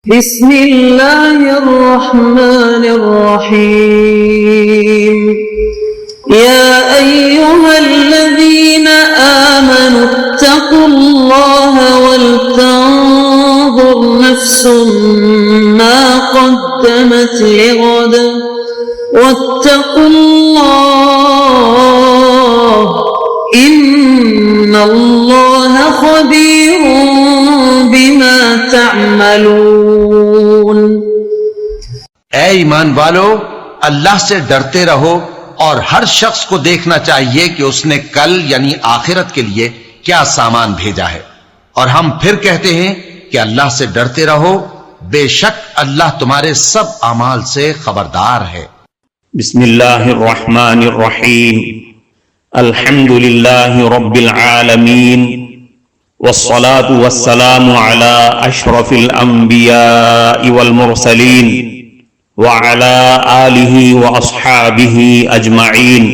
بسم اللہ الرحمن الرحیم یا ایہا الذین آمنوا اتقوا اللہ ولتنظر نفس ما قدمت لغد واتقوا اللہ ان اللہ خبیر بما تعملون۔ اے ایمان والو، اللہ سے ڈرتے رہو اور ہر شخص کو دیکھنا چاہیے کہ اس نے کل یعنی آخرت کے لیے کیا سامان بھیجا ہے، اور ہم پھر کہتے ہیں کہ اللہ سے ڈرتے رہو، بے شک اللہ تمہارے سب اعمال سے خبردار ہے۔ بسم اللہ الرحمن الرحیم، الحمد للہ رب العالمین، والصلاة والسلام على اشرف الانبیاء والمرسلین وعلى آلہ واصحابہ اجمعین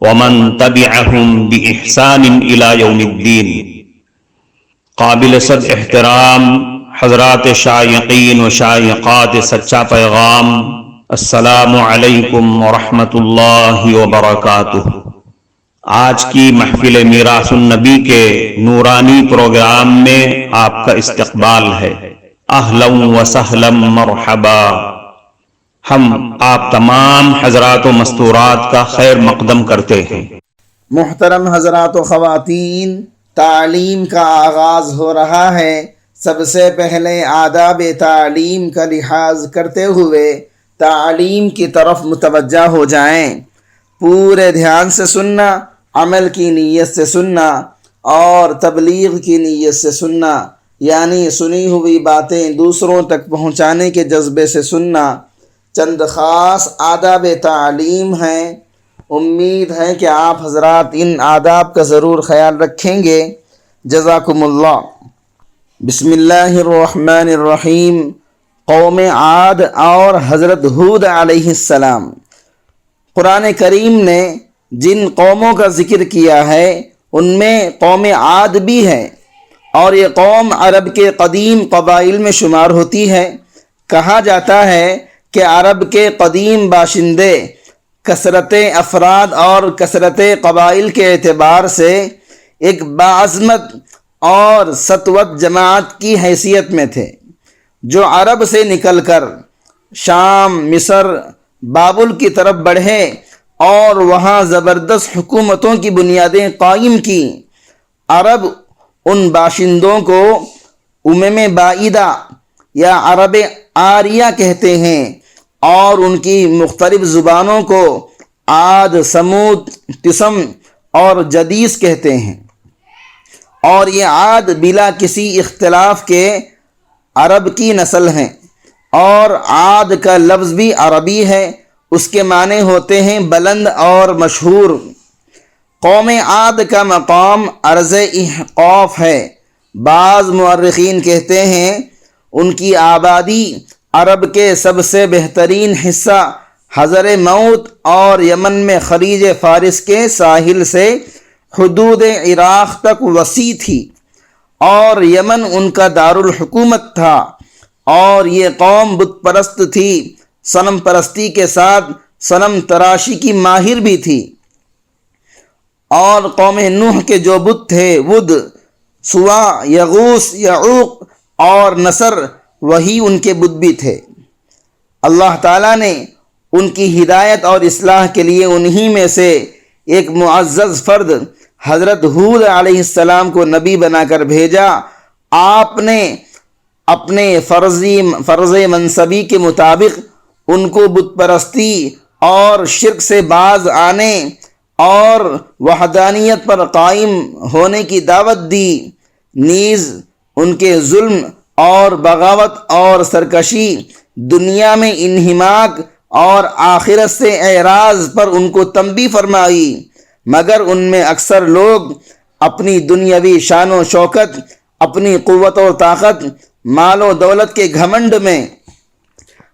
ومن تبعہم بإحسان الى یوم الدین۔ قابل صد احترام حضرات شائقین و شائقات سچا پیغام، السلام علیکم ورحمۃ اللہ وبرکاتہ۔ آج کی محفل میراث النبی کے نورانی پروگرام میں آپ کا استقبال ہے۔ اہلا و سہلا مرحبا۔ ہم آپ تمام حضرات و مستورات کا خیر مقدم کرتے ہیں۔ محترم حضرات و خواتین، تعلیم کا آغاز ہو رہا ہے۔ سب سے پہلے آداب تعلیم کا لحاظ کرتے ہوئے تعلیم کی طرف متوجہ ہو جائیں۔ پورے دھیان سے سننا، عمل کی نیت سے سننا اور تبلیغ کی نیت سے سننا، یعنی سنی ہوئی باتیں دوسروں تک پہنچانے کے جذبے سے سننا۔ چند خاص آداب تعلیم ہیں، امید ہے کہ آپ حضرات ان آداب کا ضرور خیال رکھیں گے۔ جزاکم اللہ۔ بسم اللہ الرحمن الرحیم۔ قوم عاد اور حضرت ہود علیہ السلام۔ قرآن کریم نے جن قوموں کا ذکر کیا ہے ان میں قوم عاد بھی ہے، اور یہ قوم عرب کے قدیم قبائل میں شمار ہوتی ہے۔ کہا جاتا ہے کہ عرب کے قدیم باشندے کثرت افراد اور کثرت قبائل کے اعتبار سے ایک باعظمت اور سطوت جماعت کی حیثیت میں تھے، جو عرب سے نکل کر شام، مصر، بابل کی طرف بڑھے اور وہاں زبردست حکومتوں کی بنیادیں قائم کی۔ عرب ان باشندوں کو بعیدہ یا عرب آریہ کہتے ہیں، اور ان کی مختلف زبانوں کو عاد، سمود، تسم اور جدیس کہتے ہیں، اور یہ عاد بلا کسی اختلاف کے عرب کی نسل ہیں، اور عاد کا لفظ بھی عربی ہے، اس کے معنی ہوتے ہیں بلند اور مشہور۔ قوم عاد کا مقام عرض احقاف ہے۔ بعض مورخین کہتے ہیں ان کی آبادی عرب کے سب سے بہترین حصہ حضر موت اور یمن میں خلیج فارس کے ساحل سے حدود عراق تک وسیع تھی، اور یمن ان کا دارالحکومت تھا، اور یہ قوم بت پرست تھی، صنم پرستی کے ساتھ صنم تراشی کی ماہر بھی تھی۔ اور قوم نوح کے جو بت تھے، ود، سوا، یغوث، یعوق اور نصر، وہی ان کے بت بھی تھے۔ اللہ تعالیٰ نے ان کی ہدایت اور اصلاح کے لیے انہی میں سے ایک معزز فرد حضرت ہود علیہ السلام کو نبی بنا کر بھیجا۔ آپ نے اپنے فرض منصبی کے مطابق ان کو بت پرستی اور شرک سے باز آنے اور وحدانیت پر قائم ہونے کی دعوت دی، نیز ان کے ظلم اور بغاوت اور سرکشی، دنیا میں انہماک اور آخرت سے اعراض پر ان کو تنبیہ فرمائی، مگر ان میں اکثر لوگ اپنی دنیاوی شان و شوکت، اپنی قوت و طاقت، مال و دولت کے گھمنڈ میں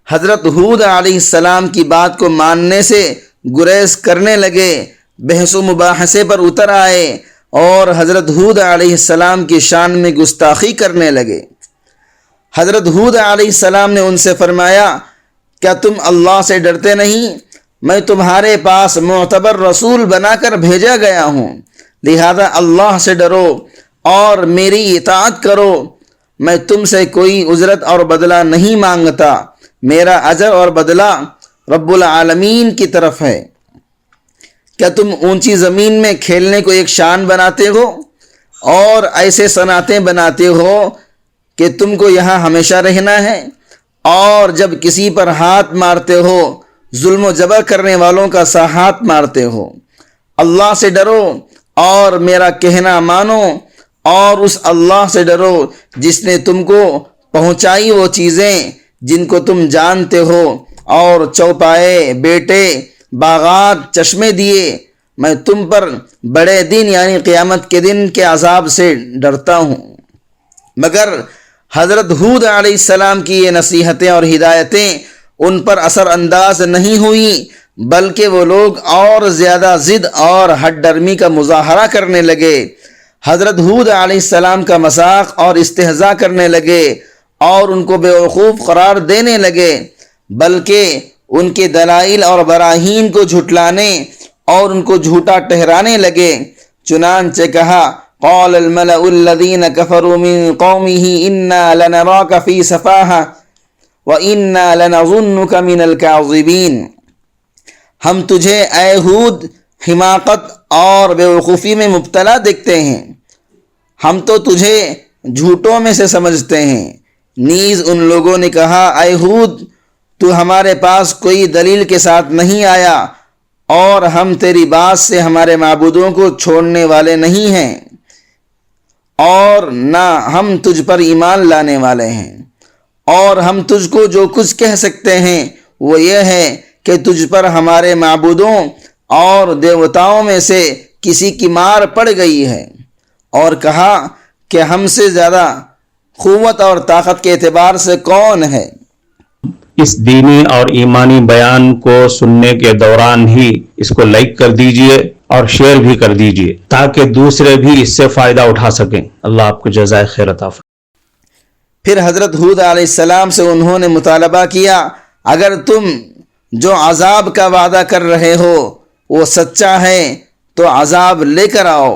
حضرت ہود علیہ السلام کی بات کو ماننے سے گریز کرنے لگے، بحث و مباحثے پر اتر آئے اور حضرت ہود علیہ السلام کی شان میں گستاخی کرنے لگے۔ حضرت ہود علیہ السلام نے ان سے فرمایا کیا تم اللہ سے ڈرتے نہیں؟ میں تمہارے پاس معتبر رسول بنا کر بھیجا گیا ہوں، لہذا اللہ سے ڈرو اور میری اطاعت کرو۔ میں تم سے کوئی اجرت اور بدلہ نہیں مانگتا، میرا اجر اور بدلہ رب العالمین کی طرف ہے۔ کیا تم اونچی زمین میں کھیلنے کو ایک شان بناتے ہو اور ایسے صنعتیں بناتے ہو کہ تم کو یہاں ہمیشہ رہنا ہے، اور جب کسی پر ہاتھ مارتے ہو ظلم و جبر کرنے والوں کا سا ہاتھ مارتے ہو؟ اللہ سے ڈرو اور میرا کہنا مانو، اور اس اللہ سے ڈرو جس نے تم کو پہنچائی وہ چیزیں جن کو تم جانتے ہو، اور چوپائے، بیٹے، باغات، چشمے دیے۔ میں تم پر بڑے دن یعنی قیامت کے دن کے عذاب سے ڈرتا ہوں۔ مگر حضرت ہود علیہ السلام کی یہ نصیحتیں اور ہدایتیں ان پر اثر انداز نہیں ہوئیں، بلکہ وہ لوگ اور زیادہ ضد اور ہٹ ڈرمی کا مظاہرہ کرنے لگے۔ حضرت ہود علیہ السلام کا مذاق اور استہزاء کرنے لگے اور ان کو بیوقوف قرار دینے لگے، بلکہ ان کے دلائل اور براہین کو جھٹلانے اور ان کو جھوٹا ٹھہرانے لگے۔ چنانچہ کہا قال الملأ الذين كفروا من قومه إنا لنراك في سفاهة وإنا لنظنك من الكاذبين۔ ہم تجھے اے ہود حماقت اور بیوقوفی میں مبتلا دیکھتے ہیں، ہم تو تجھے جھوٹوں میں سے سمجھتے ہیں۔ نیز ان لوگوں نے کہا اے ہود تو ہمارے پاس کوئی دلیل کے ساتھ نہیں آیا، اور ہم تیری بات سے ہمارے معبودوں کو چھوڑنے والے نہیں ہیں، اور نہ ہم تجھ پر ایمان لانے والے ہیں، اور ہم تجھ کو جو کچھ کہہ سکتے ہیں وہ یہ ہے کہ تجھ پر ہمارے معبودوں اور دیوتاؤں میں سے کسی کی مار پڑ گئی ہے۔ اور کہا کہ ہم سے زیادہ قوت اور طاقت کے اعتبار سے کون ہے؟ اس دینی اور ایمانی بیان کو سننے کے دوران ہی اس کو لائک کر دیجئے اور شیئر بھی کر دیجئے تاکہ دوسرے بھی اس سے فائدہ اٹھا سکیں۔ اللہ آپ کو جزائے خیر عطا فرمائے۔ پھر حضرت ہود علیہ السلام سے انہوں نے مطالبہ کیا اگر تم جو عذاب کا وعدہ کر رہے ہو وہ سچا ہے تو عذاب لے کر آؤ۔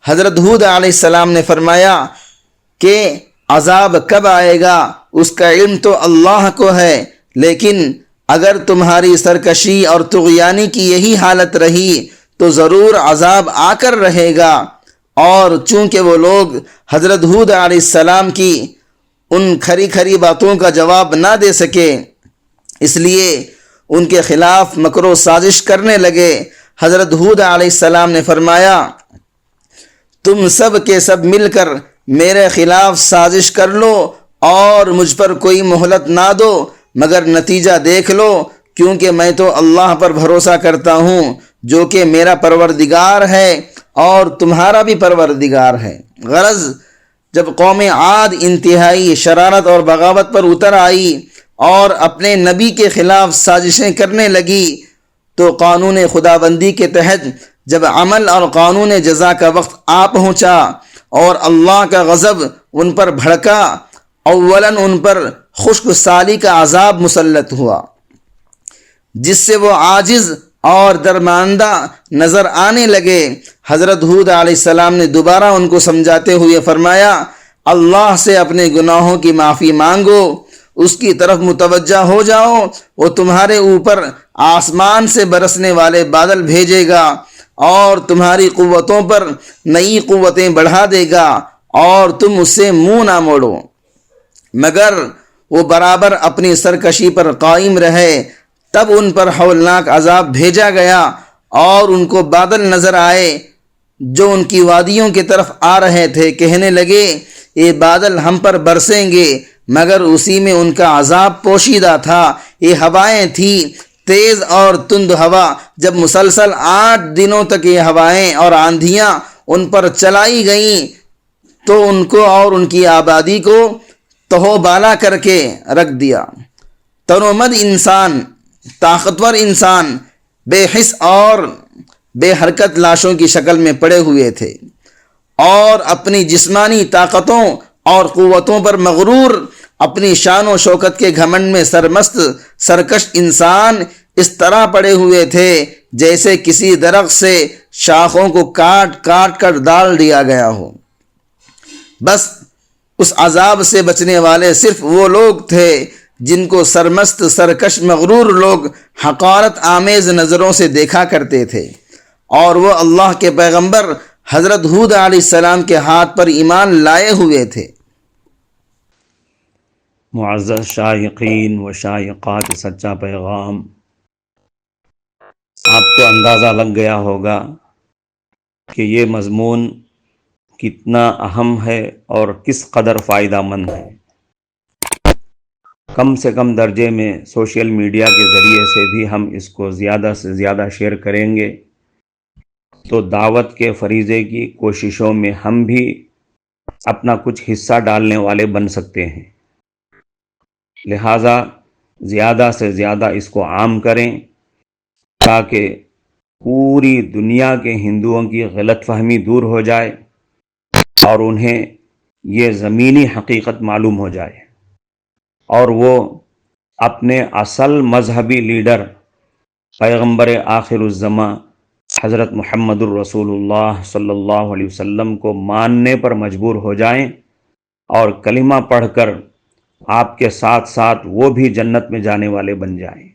حضرت ہود علیہ السلام نے فرمایا کہ عذاب کب آئے گا اس کا علم تو اللہ کو ہے، لیکن اگر تمہاری سرکشی اور طغیانی کی یہی حالت رہی تو ضرور عذاب آ کر رہے گا۔ اور چونکہ وہ لوگ حضرت ہود علیہ السلام کی ان کھری کھری باتوں کا جواب نہ دے سکے، اس لیے ان کے خلاف مکر و سازش کرنے لگے۔ حضرت ہود علیہ السلام نے فرمایا تم سب کے سب مل کر میرے خلاف سازش کر لو اور مجھ پر کوئی مہلت نہ دو، مگر نتیجہ دیکھ لو، کیونکہ میں تو اللہ پر بھروسہ کرتا ہوں جو کہ میرا پروردگار ہے اور تمہارا بھی پروردگار ہے۔ غرض جب قوم عاد انتہائی شرارت اور بغاوت پر اتر آئی اور اپنے نبی کے خلاف سازشیں کرنے لگی تو قانون خداوندی کے تحت جب عمل اور قانون جزا کا وقت آ پہنچا اور اللہ کا غضب ان پر بھڑکا، اولاً ان پر خشک سالی کا عذاب مسلط ہوا جس سے وہ عاجز اور درماندہ نظر آنے لگے۔ حضرت ہود علیہ السلام نے دوبارہ ان کو سمجھاتے ہوئے فرمایا اللہ سے اپنے گناہوں کی معافی مانگو، اس کی طرف متوجہ ہو جاؤ، وہ تمہارے اوپر آسمان سے برسنے والے بادل بھیجے گا اور تمہاری قوتوں پر نئی قوتیں بڑھا دے گا اور تم اس سے منہ نہ موڑو۔ مگر وہ برابر اپنی سرکشی پر قائم رہے، تب ان پر ہولناک عذاب بھیجا گیا اور ان کو بادل نظر آئے جو ان کی وادیوں کی طرف آ رہے تھے۔ کہنے لگے یہ بادل ہم پر برسیں گے، مگر اسی میں ان کا عذاب پوشیدہ تھا۔ یہ ہوائیں تھیں تیز اور تند ہوا، جب مسلسل 8 دنوں تک یہ ہوائیں اور آندھیاں ان پر چلائی گئیں تو ان کو اور ان کی آبادی کو تہو بالا کر کے رکھ دیا۔ تنومند انسان، طاقتور انسان بے حس اور بے حرکت لاشوں کی شکل میں پڑے ہوئے تھے اور اپنی جسمانی طاقتوں اور قوتوں پر مغرور اپنی شان و شوکت کے گھمنڈ میں سرمست سرکش انسان اس طرح پڑے ہوئے تھے جیسے کسی درخت سے شاخوں کو کاٹ کاٹ کر ڈال دیا گیا ہو۔ بس اس عذاب سے بچنے والے صرف وہ لوگ تھے جن کو سرمست سرکش مغرور لوگ حقارت آمیز نظروں سے دیکھا کرتے تھے، اور وہ اللہ کے پیغمبر حضرت ہود علیہ السلام کے ہاتھ پر ایمان لائے ہوئے تھے۔ معزز شائقین و شائقات سچا پیغام، آپ کو اندازہ لگ گیا ہوگا کہ یہ مضمون کتنا اہم ہے اور کس قدر فائدہ مند ہے۔ کم سے کم درجے میں سوشل میڈیا کے ذریعے سے بھی ہم اس کو زیادہ سے زیادہ شیئر کریں گے تو دعوت کے فریضے کی کوششوں میں ہم بھی اپنا کچھ حصہ ڈالنے والے بن سکتے ہیں۔ لہٰذا زیادہ سے زیادہ اس کو عام کریں تاکہ پوری دنیا کے ہندوؤں کی غلط فہمی دور ہو جائے اور انہیں یہ زمینی حقیقت معلوم ہو جائے، اور وہ اپنے اصل مذہبی لیڈر پیغمبر آخر الزماں حضرت محمد الرسول اللہ صلی اللہ علیہ وسلم کو ماننے پر مجبور ہو جائیں اور کلمہ پڑھ کر آپ کے ساتھ ساتھ وہ بھی جنت میں جانے والے بن جائیں۔